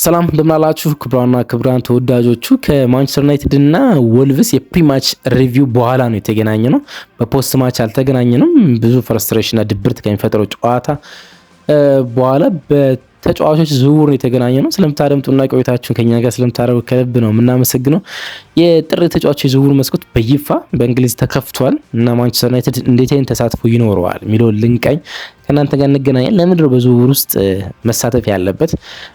ሰላም እንደምናላችሁ ክብራና ክብራን ተወዳጆቹ ከማንቸስተር ዩናይትድ እና ወልቭስ የፕሪማች ሪቪው በኋላ ነው የተገናኘ ነው። በፖስት ማች አልተገናኘንም። ብዙ ፍረስትሬሽን እና ድብርት ከሚፈጥረው ጨዋታ በኋላ በተጫዋቾች ዝውውር ነው የተገናኘ ነው። ስለምታደምጡና ቆይታችሁን ከኛ ጋር ስለምታደርጉ ከልብ ነው የምናመሰግነው። የጥር ተጫዋቾች ዝውውር መስኮት በይፋ በእንግሊዝ ተከፍቷል እና ማንቸስተር ዩናይትድ እንዴት አይነት ተሳትፎ ይኖረዋል የሚለውን ልንቃኝ ከናንተ ጋር እንገናኛለን። ለምንድነው በዝውውር ውስጥ መሳተፍ ያለበት?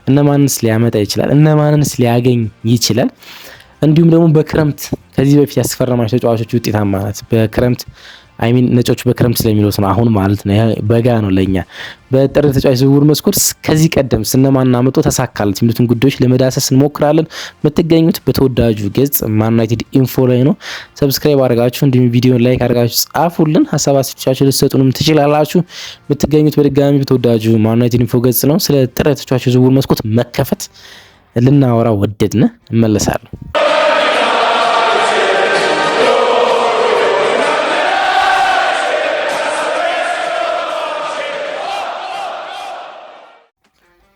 እነማንስ ሊያመጣ ይችላል? እነማንስ ሊያገኝ ይችላል? እንዲሁም ደግሞ በክረምት ከዚህ በፊት ያስፈረማቸው ተጫዋቾች ውጤታማነት በክረምት ነጮች በክረምት ስለሚሉት ነው አሁን ማለት ነው። በጋ ነው ለኛ። በጥር ተጫዋች ዝውውር መስኮት ከዚህ ቀደም ስነማን አመጡ ተሳካለት የሚሉትን ጉዳዮች ለመዳሰስ እንሞክራለን። የምትገኙት በተወዳጁ ገጽ ማን ዩናይትድ ኢንፎ ላይ ነው። ሰብስክራይብ አድርጋችሁ እንዲሁም ቪዲዮን ላይክ አድርጋችሁ ጻፉልን። ሀሳብ አስተያየታችሁን ልትሰጡንም ትችላላችሁ። የምትገኙት በድጋሚ በተወዳጁ ማን ዩናይትድ ኢንፎ ገጽ ነው። ስለ ጥር ተጫዋች ዝውውር መስኮት መከፈት ልናወራ ወደድን። እመለሳለሁ።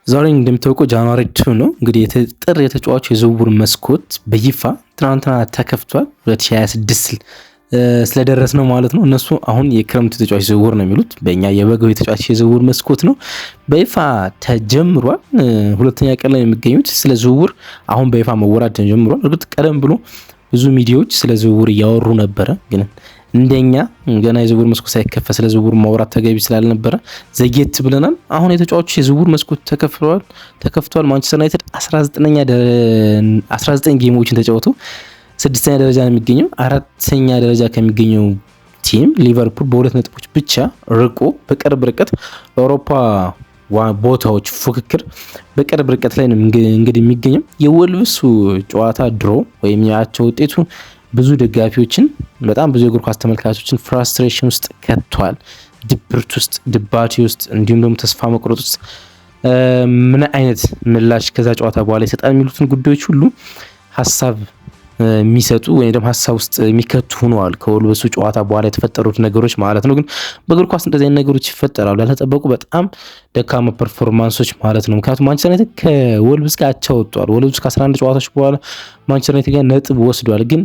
ዛሬ እንደምታውቁ ጃንዋሪ 2 ነው። እንግዲህ ጥር የተጫዋች የዝውውር መስኮት በይፋ ትናንትና ተከፍቷል። 2026 ስለደረስ ነው ማለት ነው። እነሱ አሁን የክረምት ተጫዋች ዝውውር ነው የሚሉት፣ በእኛ የበጋው የተጫዋች የዝውውር መስኮት ነው። በይፋ ተጀምሯል። ሁለተኛ ቀን ላይ የሚገኙት ስለ ዝውውር አሁን በይፋ መወራት ተጀምሯል። እርግጥ ቀደም ብሎ ብዙ ሚዲያዎች ስለ ዝውውር እያወሩ ነበረ፣ ግን እንደኛ ገና የዝውውር መስኮት ሳይከፈት ስለ ዝውውር ማውራት ተገቢ ስላልነበረ ዘግየት ብለናል። አሁን የተጫዋቾች የዝውውር መስኮት ተከፍቷል። ማንቸስተር ዩናይትድ 19 ጌሞችን ተጫውቶ 6ኛ ደረጃ ነው የሚገኘው። 4ኛ ደረጃ ከሚገኘው ቲም ሊቨርፑል በ2 ነጥቦች ብቻ ርቆ በቅርብ ርቀት ለአውሮፓ ቦታዎች ፉክክር በቅርብ ርቀት ላይ ነው እንግዲህ የሚገኘው። የወልቭሱ ጨዋታ ድሮ ወይም ያቸው ውጤቱ ብዙ ደጋፊዎችን በጣም ብዙ የእግር ኳስ ተመልካቾችን ፍራስትሬሽን ውስጥ ከቷል። ድብርት ውስጥ፣ ድባቴ ውስጥ እንዲሁም ደግሞ ተስፋ መቁረጥ ውስጥ ምን አይነት ምላሽ ከዛ ጨዋታ በኋላ ይሰጣል የሚሉትን ጉዳዮች ሁሉ ሀሳብ የሚሰጡ ወይም ደግሞ ሀሳብ ውስጥ የሚከቱ ሆነዋል። ከወልቭሱ ጨዋታ በኋላ የተፈጠሩት ነገሮች ማለት ነው። ግን በእግር ኳስ እንደዚህ አይነት ነገሮች ይፈጠራሉ። ያልተጠበቁ በጣም ደካማ ፐርፎርማንሶች ማለት ነው። ምክንያቱም ማንቸስተር ዩናይትድ ከወልቭስ ጋር አቻ ወጥቷል። ወልቭስ ከ11 ጨዋታዎች በኋላ ማንቸስተር ዩናይትድ ጋር ነጥብ ወስዷል። ግን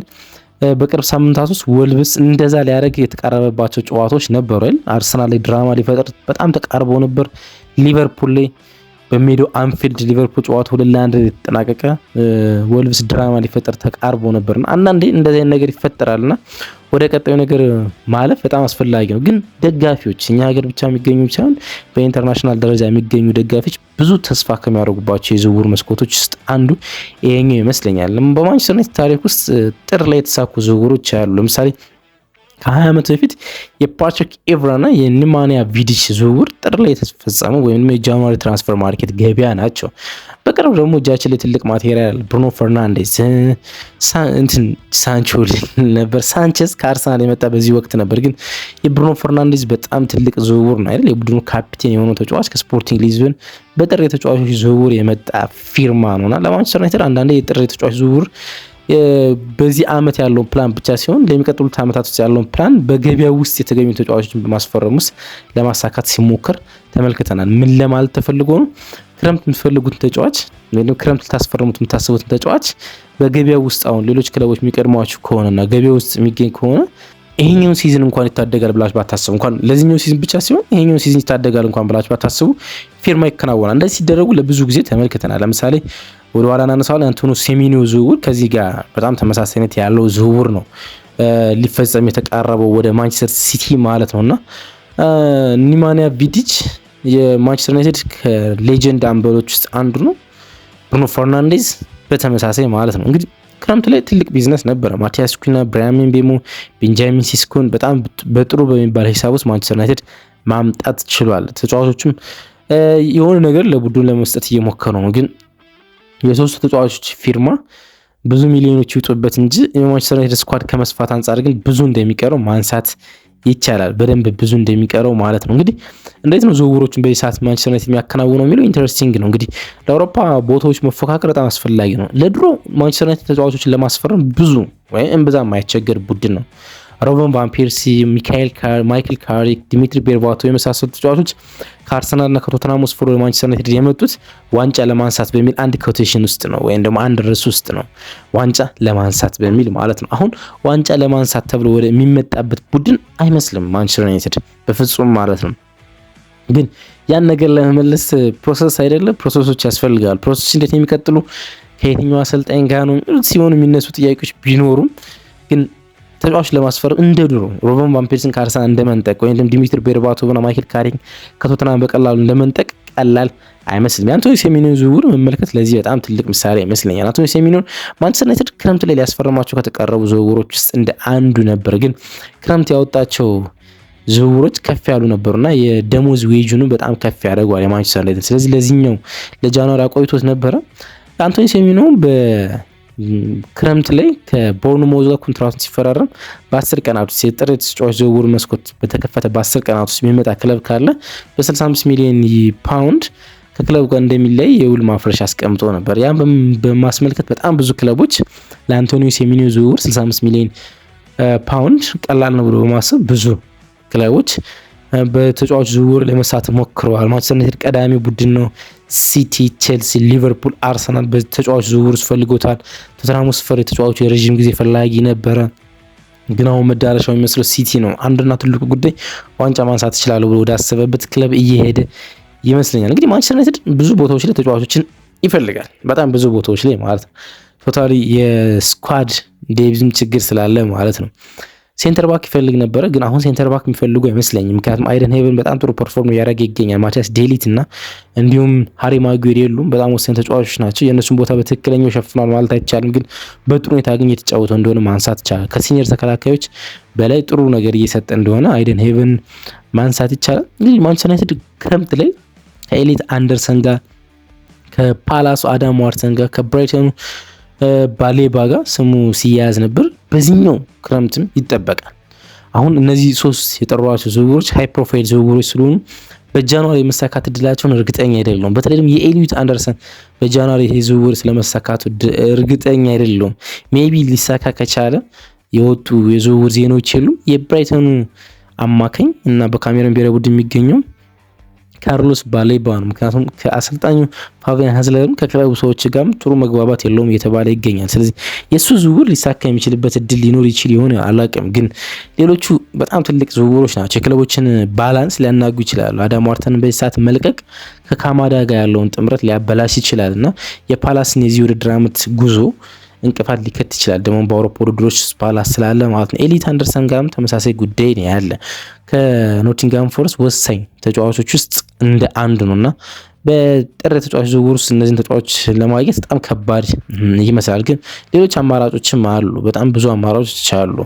በቅርብ ሳምንታት ውስጥ ወልቭስ እንደዛ ሊያደርግ የተቃረበባቸው ጨዋታዎች ነበሩ። አርሰናል ላይ ድራማ ሊፈጠር በጣም ተቃርቦ ነበር። ሊቨርፑል ላይ በሜዳው አንፊልድ ሊቨርፑል ጨዋታ 2-1 የተጠናቀቀ ወልቭስ ድራማ ሊፈጠር ተቃርቦ ነበርና አንዳንዴ እንደዚህ አይነት ነገር ይፈጠራልና ወደ ቀጣዩ ነገር ማለፍ በጣም አስፈላጊ ነው። ግን ደጋፊዎች እኛ ሀገር ብቻ የሚገኙ ሳይሆን በኢንተርናሽናል ደረጃ የሚገኙ ደጋፊዎች ብዙ ተስፋ ከሚያደርጉባቸው የዝውውር መስኮቶች ውስጥ አንዱ ይሄኛው ይመስለኛል። በማንቸስተር ዩናይትድ ታሪክ ውስጥ ጥር ላይ የተሳኩ ዝውውሮች አሉ። ለምሳሌ ከ20 ዓመት በፊት የፓትሪክ ኤቭራና የኒማንያ ቪዲች ዝውውር ጥር ላይ የተፈጸሙ ወይም የጃንዋሪ ትራንስፈር ማርኬት ገበያ ናቸው። በቅርብ ደግሞ እጃችን ላይ ትልቅ ማቴሪያል ብሩኖ ፈርናንዴዝ ሳንቾ ነበር። ሳንቼዝ ከአርሰናል የመጣ በዚህ ወቅት ነበር። ግን የብሩኖ ፈርናንዴዝ በጣም ትልቅ ዝውውር ነው አይደል? የቡድኑ ካፒቴን የሆነው ተጫዋች ከስፖርቲንግ ሊዝበን በጥር የተጫዋቾች ዝውውር የመጣ ፊርማ ነውና ለማንቸስተር ዩናይትድ አንዳንዴ የጥር የተጫዋች ዝውውር በዚህ አመት ያለውን ፕላን ብቻ ሲሆን ለሚቀጥሉት አመታት ውስጥ ያለውን ፕላን በገበያው ውስጥ የተገኙ ተጫዋቾችን በማስፈረም ውስጥ ለማሳካት ሲሞከር ተመልክተናል። ምን ለማለት ተፈልጎ ነው? ክረምት የምትፈልጉትን ተጫዋች ወይም ክረምት ልታስፈርሙት የምታስቡትን ተጫዋች በገበያው ውስጥ አሁን ሌሎች ክለቦች የሚቀድሟችሁ ከሆነና ገበያው ውስጥ የሚገኝ ከሆነ ይሄኛው ሲዝን እንኳን ይታደጋል ብላችሁ ባታስቡ፣ እንኳን ለዚህኛው ሲዝን ብቻ ሲሆን ይሄኛው ሲዝን ይታደጋል እንኳን ብላችሁ ባታስቡ ፊርማ ይከናወናል። እንደዚህ ሲደረጉ ለብዙ ጊዜ ተመልክተናል። ለምሳሌ ወደ ኋላ እናነሳው አንቶኒ ሴሜንዮ ዝውውር ከዚህ ጋር በጣም ተመሳሳይነት ያለው ዝውውር ነው ሊፈጸም የተቃረበው ወደ ማንቸስተር ሲቲ ማለት ነውና ኒማንያ ቪዲች የማንቸስተር ዩናይትድ ከሌጀንድ አምበሎች ውስጥ አንዱ ነው። ብሩኖ ፈርናንዴዝ በተመሳሳይ ማለት ነው። እንግዲህ ክረምት ላይ ትልቅ ቢዝነስ ነበረ። ማቲያስ ኩና፣ ብራያን ምቤሞ፣ ቤንጃሚን ሲስኮን በጣም በጥሩ በሚባል ሂሳብ ውስጥ ማንቸስተር ዩናይትድ ማምጣት ችሏል። ተጫዋቾችም የሆነ ነገር ለቡድኑ ለመስጠት እየሞከሩ ነው። ግን የሶስቱ ተጫዋቾች ፊርማ ብዙ ሚሊዮኖች ይውጡበት እንጂ የማንቸስተር ዩናይትድ ስኳድ ከመስፋት አንጻር ግን ብዙ እንደሚቀረው ማንሳት ይቻላል። በደንብ ብዙ እንደሚቀረው ማለት ነው። እንግዲህ እንዴት ነው ዝውውሮችን በዚህ ሰዓት ማንቸስተር ዩናይትድ የሚያከናውነው የሚለው ኢንተረስቲንግ ነው። እንግዲህ ለአውሮፓ ቦታዎች መፎካከር በጣም አስፈላጊ ነው። ለድሮ ማንቸስተር ዩናይትድ ተጫዋቾችን ለማስፈረም ብዙ ወይም እምብዛም የማይቸገር ቡድን ነው። ሮበን ቫን ፐርሲ፣ ማይክል ካሪክ፣ ዲሚትሪ ቤርባቶ የመሳሰሉ ተጫዋቾች ከአርሰናልና ከቶተንሃም ስፖር ወደ ማንቸስተር ዩናይትድ የመጡት ዋንጫ ለማንሳት በሚል አንድ ኮቴሽን ውስጥ ነው ወይም ደግሞ አንድ ርዕስ ውስጥ ነው። ዋንጫ ለማንሳት በሚል ማለት ነው። አሁን ዋንጫ ለማንሳት ተብሎ ወደ የሚመጣበት ቡድን አይመስልም ማንቸስተር ዩናይትድ በፍጹም ማለት ነው። ግን ያን ነገር ለመመለስ ፕሮሰስ አይደለም ፕሮሰሶች ያስፈልጋሉ። ፕሮሰሶች እንዴት የሚቀጥሉ ከየትኛው አሰልጣኝ ጋር ነው ሲሆኑ የሚነሱ ጥያቄዎች ቢኖሩም ግን ተጫዋች ለማስፈረም እንደ ድሮ ሮበን ቫን ፐርሲን ከአርሰናል እንደመንጠቅ ወይም ዲሚትሪ ቤርባቶቭና ማይክል ካሪክ ከቶተንሃም በቀላሉ እንደመንጠቅ ቀላል አይመስልም። አንቶኒ ሴሜንዮን ዝውውር መመልከት ለዚህ በጣም ትልቅ ምሳሌ ይመስለኛል። አንቶኒ ሴሜንዮን ማንቸስተር ዩናይትድ ክረምት ላይ ሊያስፈርማቸው ከተቀረቡ ዝውውሮች ውስጥ እንደ አንዱ ነበር። ግን ክረምት ያወጣቸው ዝውውሮች ከፍ ያሉ ነበሩና የደሞዝ ዌጁን በጣም ከፍ ያደርገዋል የማንቸስተር ዩናይትድ። ስለዚህ ለዚህኛው ለጃንዋሪ አቆይቶት ነበረ። አንቶኒ ሴሜንዮን በክረምት ላይ ከቦርንሞዝ ጋር ኮንትራቱን ሲፈራረም በ10 ቀናት ውስጥ የጥር ተጫዋች ዝውውር መስኮት በተከፈተ በ10 ቀናት ውስጥ የሚመጣ ክለብ ካለ በ65 ሚሊዮን ፓውንድ ከክለቡ ጋር እንደሚለይ የውል ማፍረሻ አስቀምጦ ነበር። ያን በማስመልከት በጣም ብዙ ክለቦች ለአንቶኒ ሴሜንዮ ዝውውር 65 ሚሊዮን ፓውንድ ቀላል ነው ብሎ በማሰብ ብዙ ክለቦች በተጫዋች ዝውውር ለመሳተፍ ሞክረዋል። ማንቸስተር ዩናይትድ ቀዳሚ ቡድን ነው። ሲቲ፣ ቼልሲ፣ ሊቨርፑል፣ አርሰናል በተጫዋች ዝውውር ፈልጎታል። ቶተንሃም ስፐር የተጫዋቹ የረጅም ጊዜ ፈላጊ ነበረ። ግን አሁን መዳረሻው የሚመስለው ሲቲ ነው። አንድና ትልቁ ጉዳይ ዋንጫ ማንሳት ይችላል ብሎ ወደ አሰበበት ክለብ እየሄደ ይመስለኛል። እንግዲህ ማንቸስተር ዩናይትድ ብዙ ቦታዎች ላይ ተጫዋቾችን ይፈልጋል። በጣም ብዙ ቦታዎች ላይ ማለት ነው። ቶታሊ የስኳድ ዴቪዝም ችግር ስላለ ማለት ነው። ሴንተር ባክ ይፈልግ ነበረ፣ ግን አሁን ሴንተር ባክ የሚፈልጉ አይመስለኝም። ምክንያቱም አይደን ሄቨን በጣም ጥሩ ፐርፎርም እያደረገ ይገኛል። ማቲያስ ዴሊት እና እንዲሁም ሃሪ ማጉዌር የሉም። በጣም ወሳኝ ተጫዋቾች ናቸው። የእነሱን ቦታ በትክክለኛው ሸፍኗል ማለት አይቻልም፣ ግን በጥሩ ሁኔታ ግን እየተጫወተው እንደሆነ ማንሳት ይቻላል። ከሲኒየር ተከላካዮች በላይ ጥሩ ነገር እየሰጠ እንደሆነ አይደን ሄቨን ማንሳት ይቻላል። እንግዲህ ማንቸስተር ዩናይትድ ክረምት ላይ ከኤሊት አንደርሰን ጋር፣ ከፓላሱ አዳም ዋርተን ጋር፣ ከብራይተኑ ባሌባ ጋር ስሙ ሲያያዝ ነበር። በዚህኛው ክረምትም ይጠበቃል። አሁን እነዚህ ሶስት የጠሯቸው ዝውውሮች ሃይ ፕሮፋይል ዝውውሮች ስለሆኑ በጃንዋሪ የመሳካት እድላቸውን እርግጠኛ አይደለሁም። በተለይም የኤሊት አንደርሰን በጃንዋሪ ይሄ ዝውውር ስለመሳካቱ እርግጠኛ አይደለሁም። ሜቢ ሊሳካ ከቻለ የወጡ የዝውውር ዜናዎች የሉም። የብራይተኑ አማካኝ እና በካሜሮን ብሔራዊ ቡድን የሚገኘው ካርሎስ ባሌባ ነው። ምክንያቱም ከአሰልጣኙ ፋቢያን ሃዝለርም ከክለቡ ሰዎች ጋርም ጥሩ መግባባት የለውም እየተባለ ይገኛል። ስለዚህ የእሱ ዝውውር ሊሳካ የሚችልበት እድል ሊኖር ይችል ይሆን አላውቅም። ግን ሌሎቹ በጣም ትልቅ ዝውውሮች ናቸው። የክለቦችን ባላንስ ሊያናጉ ይችላሉ። አዳም ዋርተንን በዚህ ሰዓት መልቀቅ ከካማዳ ጋር ያለውን ጥምረት ሊያበላሽ ይችላል እና የፓላስን የዚህ ውድድር ዓመት ጉዞ እንቅፋት ሊከት ይችላል። ደግሞ በአውሮፓ ውድድሮች ፓላስ ስላለ ማለት ነው። ኤሊት አንደርሰን ጋርም ተመሳሳይ ጉዳይ ነው ያለ። ከኖቲንጋም ፎረስት ወሳኝ ተጫዋቾች ውስጥ እንደ አንዱ ነውና በጥር ተጫዋች ዝውውር ውስጥ እነዚህን ተጫዋቾች ለማግኘት በጣም ከባድ ይመስላል። ግን ሌሎች አማራጮችም አሉ። በጣም ብዙ አማራጮች አሉ።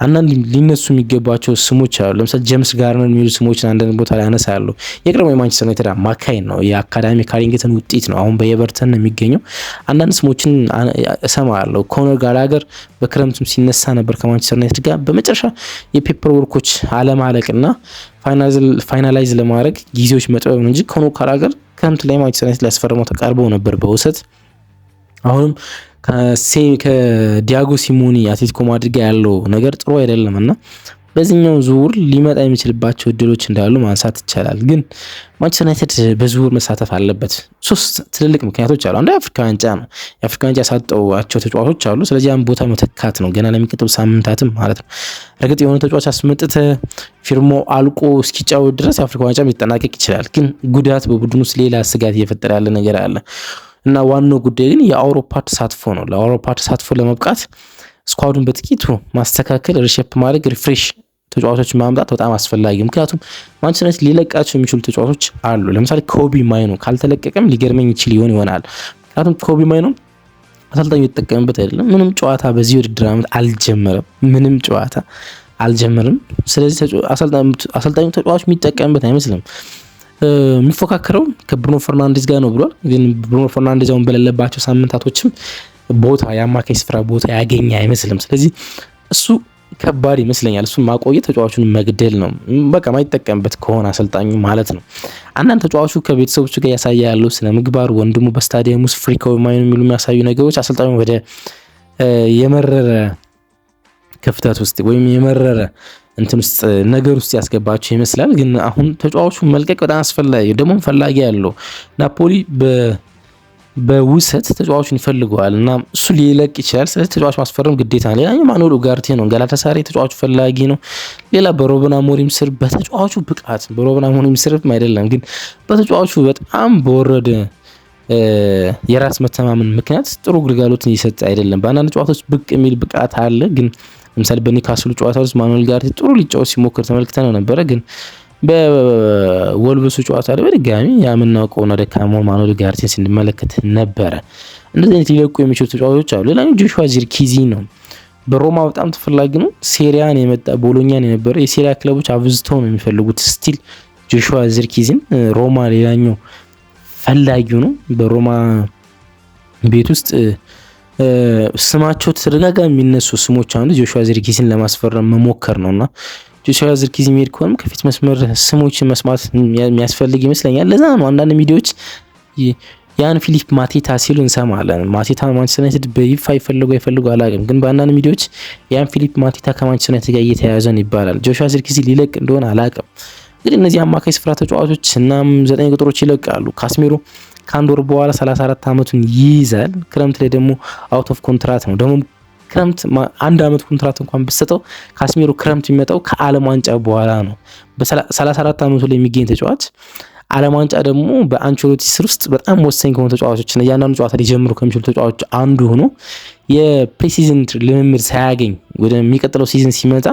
አንዳንድ ሊነሱ የሚገባቸው ስሞች አሉ። ለምሳሌ ጄምስ ጋርነር የሚሉ ስሞችን አንዳንድ ቦታ ላይ ያነሳሉ። የቅርቡ የማንቸስተር ዩናይትድ አማካይ ነው። የአካዳሚ ካሪንግተን ውጤት ነው። አሁን በኤቨርተን ነው የሚገኘው። አንዳንድ ስሞችን እሰማለሁ። ኮነር ጋላገር በክረምቱም ሲነሳ ነበር ከማንቸስተር ዩናይትድ ጋር። በመጨረሻ የፔፐር ወርኮች አለማለቅና ፋይናላይዝ ለማድረግ ጊዜዎች መጥበብ ነው እንጂ ኮነር ጋላገር ክረምት ላይ ማንቸስተር ዩናይትድ ሊያስፈርመው ተቃርበው ነበር በውሰት። አሁንም ከዲያጎ ሲሞኒ አትሌቲኮ ማድሪድ ጋር ያለው ነገር ጥሩ አይደለም እና በዚህኛው ዝውውር ሊመጣ የሚችልባቸው እድሎች እንዳሉ ማንሳት ይቻላል። ግን ማንቸስተር ዩናይትድ በዝውውር መሳተፍ አለበት። ሶስት ትልልቅ ምክንያቶች አሉ። አንዱ የአፍሪካ ዋንጫ ነው። የአፍሪካ ዋንጫ ያሳጠዋቸው ተጫዋቾች አሉ። ስለዚህ ያን ቦታ መተካት ነው ገና ለሚቀጥሉ ሳምንታትም ማለት ነው። እርግጥ የሆነ ተጫዋች አስመጥተ ፊርሞ አልቆ እስኪጫወት ድረስ የአፍሪካ ዋንጫ ሊጠናቀቅ ይችላል። ግን ጉዳት በቡድኑ ውስጥ ሌላ ስጋት እየፈጠረ ያለ ነገር አለ እና ዋናው ጉዳይ ግን የአውሮፓ ተሳትፎ ነው። ለአውሮፓ ተሳትፎ ለመብቃት ስኳዱን በጥቂቱ ማስተካከል፣ ሪሼፕ ማድረግ፣ ሪፍሬሽ ተጫዋቾች ማምጣት በጣም አስፈላጊ። ምክንያቱም ማንቸስተር ዩናይትድ ሊለቃቸው የሚችሉ ተጫዋቾች አሉ። ለምሳሌ ኮቢ ማይኖ ካልተለቀቀም ሊገርመኝ ይችል ይሆናል። ምክንያቱም ኮቢ ማይኖ አሰልጣኙ የተጠቀምበት አይደለም። ምንም ጨዋታ በዚህ ውድድር ዓመት አልጀመረም። ምንም ጨዋታ አልጀመረም። ስለዚህ አሰልጣኙ ተጫዋች የሚጠቀምበት አይመስልም። የሚፎካከረው ከብሩኖ ፈርናንዴዝ ጋር ነው ብሏል። ግን ብሩኖ ፈርናንዴዝ አሁን በሌለባቸው ሳምንታቶችም ቦታ የአማካኝ ስፍራ ቦታ ያገኘ አይመስልም። ስለዚህ እሱ ከባድ ይመስለኛል። እሱን ማቆየት ተጫዋቹን መግደል ነው። በቃ ማይጠቀምበት ከሆነ አሰልጣኙ ማለት ነው። አንዳንድ ተጫዋቹ ከቤተሰቦቹ ጋር ያሳያ ያለው ስነ ምግባር፣ ወንድሙ በስታዲየም ውስጥ ፍሪካዊ ማይኑ የሚሉ የሚያሳዩ ነገሮች አሰልጣኙ ወደ የመረረ ክፍተት ውስጥ ወይም የመረረ እንትን ውስጥ ነገር ውስጥ ያስገባቸው ይመስላል። ግን አሁን ተጫዋቹ መልቀቅ በጣም አስፈላጊ ደግሞ ፈላጊ ያለው ናፖሊ በውሰት ተጫዋቹን ይፈልገዋል እና እሱ ሊለቅ ይችላል። ስለዚህ ተጫዋች ማስፈረም ግዴታ ነው። ሌላኛው ማኑኤል ኡጋርቴ ነው። ጋላታሳራይ ተጫዋቹ ፈላጊ ነው። ሌላ በሩበን አሞሪም ስር በተጫዋቹ ብቃት በሩበን አሞሪም ስር አይደለም ግን በተጫዋቹ በጣም በወረደ የራስ መተማመን ምክንያት ጥሩ ግልጋሎትን እየሰጠ አይደለም። በአንዳንድ ጨዋታዎች ብቅ የሚል ብቃት አለ። ግን ለምሳሌ በኒውካስሉ ጨዋታ ውስጥ ማኑኤል ኡጋርቴ ጥሩ ሊጫወት ሲሞክር ተመልክተን ነበረ። ግን በወልቭሱ ጨዋታ ላይ በድጋሚ የምናውቀውና ደካማውን ማኑኤል ኡጋርቴን ስንመለከት ነበረ። እንደዚህ አይነት ሊለቁ የሚችሉ ተጫዋቾች አሉ። ሌላኛው ጆሹዋ ዚርክዚ ነው። በሮማ በጣም ተፈላጊ ነው። ሴሪያን የመጣ ቦሎኛን የነበረ የሴሪያ ክለቦች አብዝተው ነው የሚፈልጉት። ስቲል ጆሹዋ ዚርክዚን ሮማ ሌላኛው ፈላጊው ነው። በሮማ ቤት ውስጥ ስማቸው ተደጋጋሚ የሚነሱ ስሞች አንዱ ጆሹዋ ዚርክዚን ለማስፈረም መሞከር ነውና ጆሹዋ ዚርክዚ የሚሄድ ከሆነም ከፊት መስመር ስሞችን መስማት የሚያስፈልግ ይመስለኛል። ለዛ ነው አንዳንድ ሚዲያዎች ያን ፊሊፕ ማቴታ ሲሉ እንሰማለን። ማቴታ ማንቸስተር ዩናይትድ በይፋ ይፈልጉ አላውቅም፣ ግን በአንዳንድ ሚዲያዎች ያን ፊሊፕ ማቴታ ከማንቸስተር ዩናይትድ ጋር እየተያያዘ ነው ይባላል። ጆሹዋ ዚርክዚ ሊለቅ እንደሆነ አላውቅም። እንግዲህ እነዚህ አማካይ ስፍራ ተጫዋቾች እናም 9 ቁጥሮች ይለቃሉ። ካስሜሮ ከአንድ ወር በኋላ 34 ዓመቱን ይይዛል። ክረምት ላይ ደግሞ አውት ኦፍ ኮንትራት ነው። ደግሞ ክረምት 1 ዓመት ኮንትራት እንኳን ብትሰጠው ካስሜሮ ክረምት የሚመጣው ከዓለም ዋንጫ በኋላ ነው። በ34 ዓመቱ ላይ የሚገኝ ተጫዋች ዓለም ዋንጫ ደግሞ በአንቸሎቲ ስር ውስጥ በጣም ወሳኝ ከሆኑ ተጫዋቾች እና እያንዳንዱ ጨዋታ ሊጀምሩ ከሚችሉ ተጫዋቾች አንዱ ሆኖ የፕሪሲዝን ልምምድ ሳያገኝ ወደሚቀጥለው ሲዝን ሲመጣ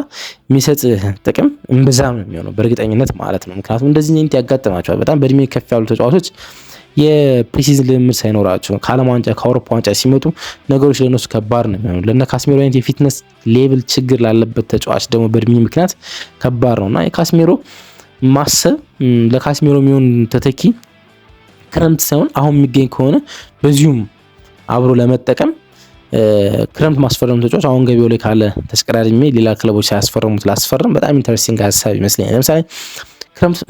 የሚሰጥ ጥቅም እምብዛም ነው የሚሆነው በእርግጠኝነት ማለት ነው። ምክንያቱም እንደዚህ አይነት ያጋጥማቸዋል። በጣም በእድሜ ከፍ ያሉ ተጫዋቾች የፕሪሲዝን ልምምድ ሳይኖራቸው ከዓለም ዋንጫ ከአውሮፓ ዋንጫ ሲመጡ ነገሮች ለነሱ ከባድ ነው የሚሆነው። ለነ ካስሜሮ አይነት የፊትነስ ሌቭል ችግር ላለበት ተጫዋች ደግሞ በእድሜ ምክንያት ከባድ ነውና የካስሜሮ ማሰብ ለካስሜሮ የሚሆን ተተኪ ክረምት ሳይሆን አሁን የሚገኝ ከሆነ በዚሁም አብሮ ለመጠቀም ክረምት ማስፈረም ተጫዋች አሁን ገቢው ላይ ካለ ተስቀራሪሜ ሌላ ክለቦች ሳያስፈርሙት ላስፈረም በጣም ኢንተረስቲንግ ሀሳብ ይመስለኛል። ለምሳሌ ክረምት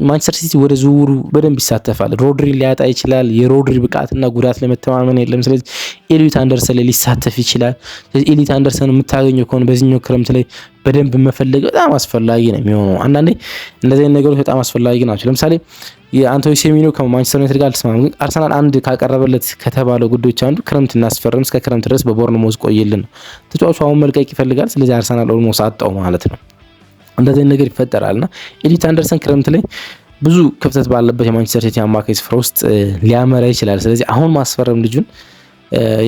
ማንቸስተር ሲቲ ወደ ዝውውሩ በደንብ ይሳተፋል። ሮድሪ ሊያጣ ይችላል። የሮድሪ ብቃትና ጉዳት ለመተማመን የለም። ስለዚህ ኤሊዮት አንደርሰን ላይ ሊሳተፍ ይችላል። ስለዚህ ኤሊዮት አንደርሰን የምታገኘው ከሆነ በዚህኛው ክረምት ላይ በደንብ መፈለግ በጣም አስፈላጊ ነው የሚሆነው። አንዳንዴ እንደዚህ ነገሮች በጣም አስፈላጊ ናቸው። ለምሳሌ የአንቶኒ ሴሜንዮ ከማንቸስተር ዩናይትድ ጋር አልተስማማም፣ ግን አርሰናል አንድ ካቀረበለት ከተባለው ጉዳዮች አንዱ ክረምት እናስፈርም፣ እስከ ክረምት ድረስ በቦርንሞዝ ቆይልን ነው። ተጫዋቹ አሁን መልቀቅ ይፈልጋል። ስለዚህ አርሰናል ኦልሞስት አጣው ማለት ነው። እንደዚህ ነገር ይፈጠራልና ኤሊዮት አንደርሰን ክረምት ላይ ብዙ ክፍተት ባለበት የማንቸስተር ሲቲ አማካይ ስፍራ ውስጥ ሊያመራ ይችላል። ስለዚህ አሁን ማስፈረም ልጁን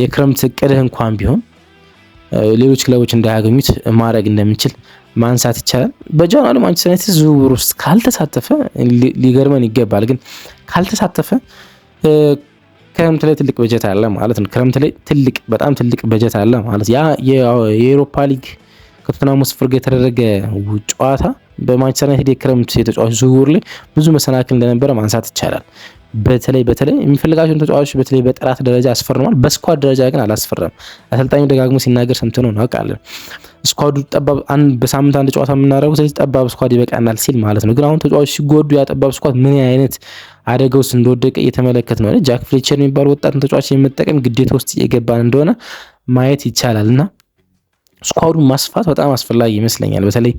የክረምት እቅድህ እንኳን ቢሆን ሌሎች ክለቦች እንዳያገኙት ማድረግ እንደሚችል ማንሳት ይቻላል። በጃንዋሪ ማንቸስተር ዩናይትድ ዝውውር ውስጥ ካልተሳተፈ ሊገርመን ይገባል። ግን ካልተሳተፈ ክረምት ላይ ትልቅ በጀት አለ ማለት ነው። ክረምት ላይ በጣም ትልቅ በጀት አለ ማለት ያ የአውሮፓ ሊግ ከቶተንሃም ስፐርስ ጋር የተደረገ ጨዋታ በማንቸስተር ዩናይትድ የክረምት የተጫዋች ዝውውር ላይ ብዙ መሰናክል እንደነበረ ማንሳት ይቻላል። በተለይ የሚፈልጋቸውን ተጫዋቾች በተለይ በጥራት ደረጃ አስፈርሟል። በስኳድ ደረጃ ግን አላስፈረም። አሰልጣኙ ደጋግሞ ሲናገር ሰምተነው እናውቃለን። ስኳዱ ጠባብ በሳምንት አንድ ጨዋታ የምናደርገው ስለዚህ ጠባብ ስኳድ ይበቃናል ሲል ማለት ነው። ግን አሁን ተጫዋቾች ሲጎዱ ያ ጠባብ ስኳድ ምን አይነት አደጋ ውስጥ እንደወደቀ እየተመለከት ነው። ጃክ ፍሌቸር የሚባል ወጣት ተጫዋች የመጠቀም ግዴታ ውስጥ እየገባን እንደሆነ ማየት ይቻላልና ስኳዱን ማስፋት በጣም አስፈላጊ ይመስለኛል። በተለይ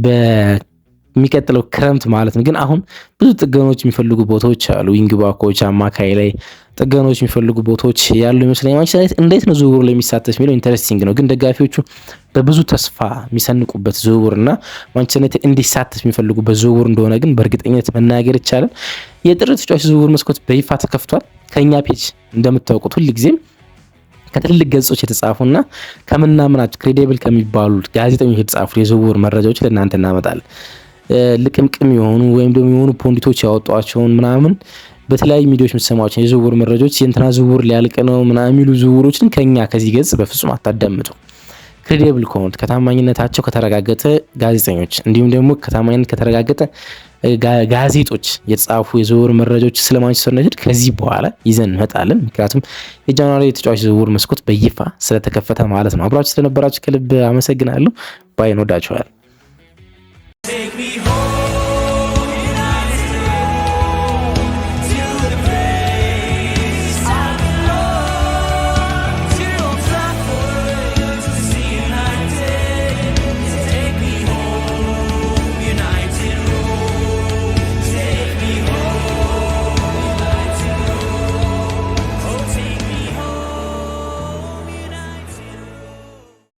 በሚቀጥለው ክረምት ማለት ነው። ግን አሁን ብዙ ጥገኖች የሚፈልጉ ቦታዎች አሉ። ዊንግ ባኮች፣ አማካይ ላይ ጥገኖች የሚፈልጉ ቦታዎች ያሉ ይመስለኛል። ማንቸስተር ዩናይትድ እንዴት ነው ዝውውሩ ላይ የሚሳተፍ የሚለው ኢንተረስቲንግ ነው። ግን ደጋፊዎቹ በብዙ ተስፋ የሚሰንቁበት ዝውውርና ማንቸስተር ዩናይትድ እንዲሳተፍ የሚፈልጉበት ዝውውር እንደሆነ ግን በእርግጠኝነት መናገር ይቻላል። የጥር ተጫዋች ዝውውር መስኮት በይፋ ተከፍቷል። ከኛ ፔጅ እንደምታውቁት ሁልጊዜም ከትልልቅ ገጾች የተጻፉና ከምናምናቸው ክሬዲብል ከሚባሉ ጋዜጠኞች የተጻፉ የዝውውር መረጃዎች ለእናንተ እናመጣለን። ልቅምቅም የሆኑ ወይም ደግሞ የሆኑ ፖንዲቶች ያወጧቸውን ምናምን በተለያዩ ሚዲያዎች የምትሰማቸው የዝውውር መረጃዎች የእንትና ዝውውር ሊያልቅ ነው ምናምን የሚሉ ዝውውሮችን ከኛ ከዚህ ገጽ በፍጹም አታዳምጡ። ክሬዲብል ከሆኑት ከታማኝነታቸው ከተረጋገጠ ጋዜጠኞች እንዲሁም ደግሞ ከታማኝነት ከተረጋገጠ ጋዜጦች የተጻፉ የዝውውር መረጃዎች ስለ ማንቸስተር ዩናይትድ ከዚህ በኋላ ይዘን እንመጣለን። ምክንያቱም የጃንዋሪ የተጫዋች ዝውውር መስኮት በይፋ ስለተከፈተ ማለት ነው። አብራችሁ ስለነበራችሁ ከልብ አመሰግናለሁ። ባይ እንወዳችኋለን።